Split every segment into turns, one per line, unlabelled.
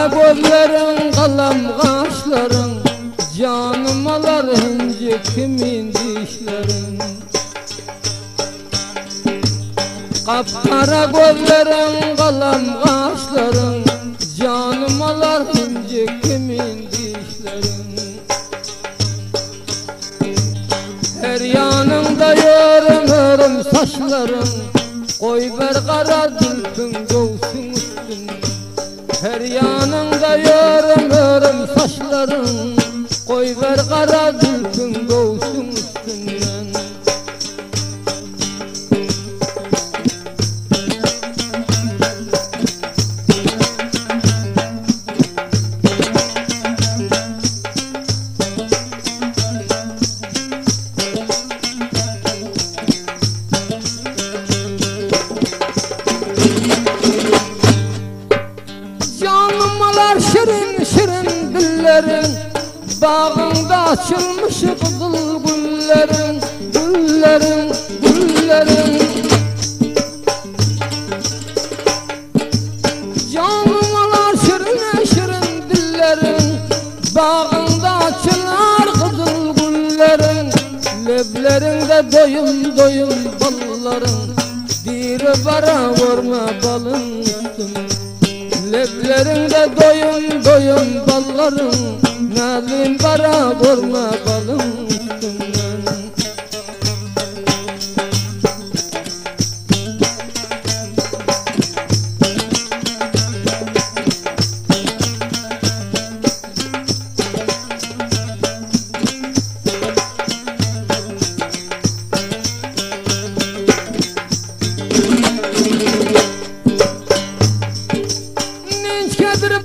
Kapkara gözlerin, kalem kaşların, canım alar ince kimin dişlerin. Kapkara gözlerin, kalem kaşların, canım alar ince kimin dişlerin. Her yanında yörüm saçların, koy ver kara zülfün göğsün üstüne. Her yanında yörüm saçların, koy ver kara zülfün göğsün üstünden. Canımalar şirin şirin dillerin, bağında açılmış kızıl güllerin, güllerin, güllerin. Canımalar şirin şirin dillerin, bağında açılar kızıl güllerin. Leblerinde doyum doyum balların, diri bara vurma balın üstüne. Leblerinde doyum doyum balların, nalim bara vurma balın üstünden.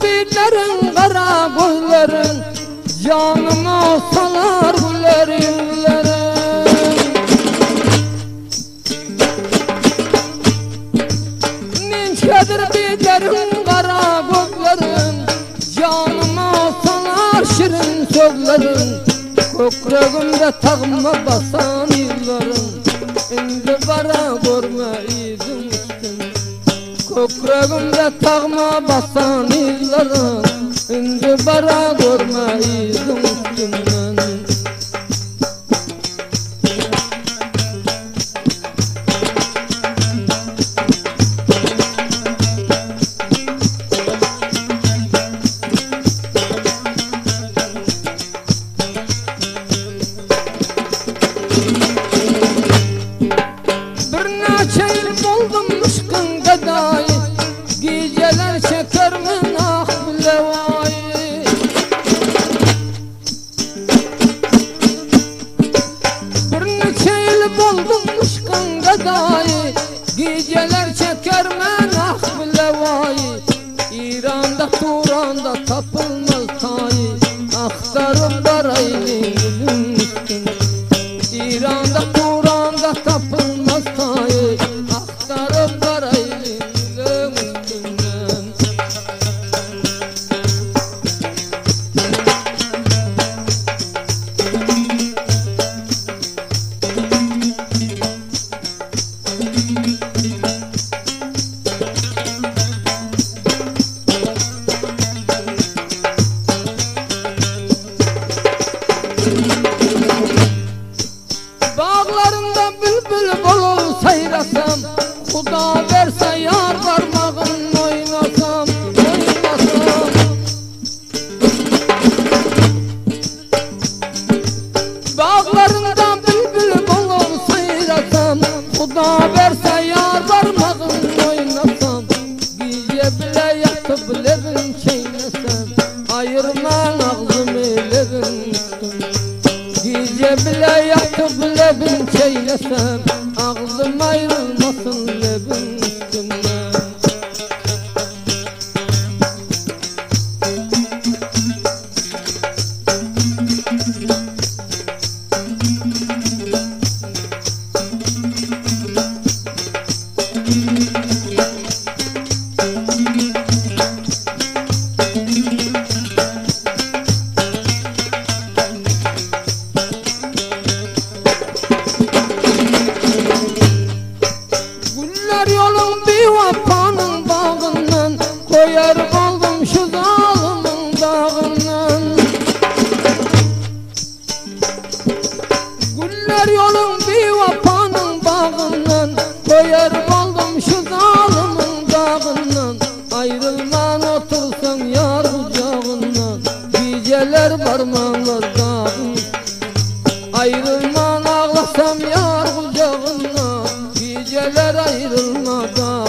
Bitlerin kara gözlerin, canıma salar güllerin. Ninçedir bitlerin kara gözlerin, canıma salar şirin sözlerin. Kökreğimde tağma basan yılların, indi bara görme izin üstüne. Kökreğimde tağma basan yılların, indi bara görme izin üstünden. Bir neçe yıl buldum aşkın gadayı, geceler çekermin ah bilevayı. Bir neçe yıl buldum aşkın gadayı, geceler çekermin ah bilevayı. İran'da Turan'da tapılmaz tayı, aktarıp baraylı gülün üstüne. İran'da Turan'da tapılmaz tayı, aktarıp baraylı gülün üstünden. Bağlarında bülbül bulur sayrasam, Huda verse yar parmağın oynasam, oynasam. Bağlarında bülbül bulur sayrasam, Huda verse yar parmağın oynasam. Gece bile yatıp levin çeynesem, ayırman ağzımı levin üstüne. Gece bile yatıp levin çeylesem, ağzım ayrılmasın levin üstünden. Ayrılman ağlasam yar kucağından, geceler ayrılmadan.